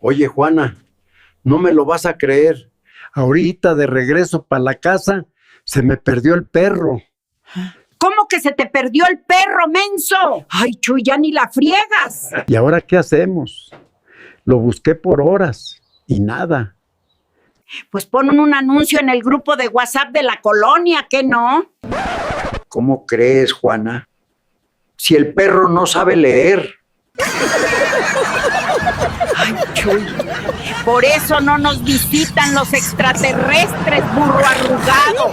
Oye, Juana, no me lo vas a creer. Ahorita de regreso para la casa se me perdió el perro. ¿Cómo que se te perdió el perro, menso? Ay, Chuy, ya ni la friegas. ¿Y ahora qué hacemos? Lo busqué por horas y nada. Pues pon un anuncio en el grupo de WhatsApp de la colonia, ¿qué no? ¿Cómo crees, Juana? Si el perro no sabe leer. Ay, Chuy, por eso no nos visitan los extraterrestres, burro arrugado.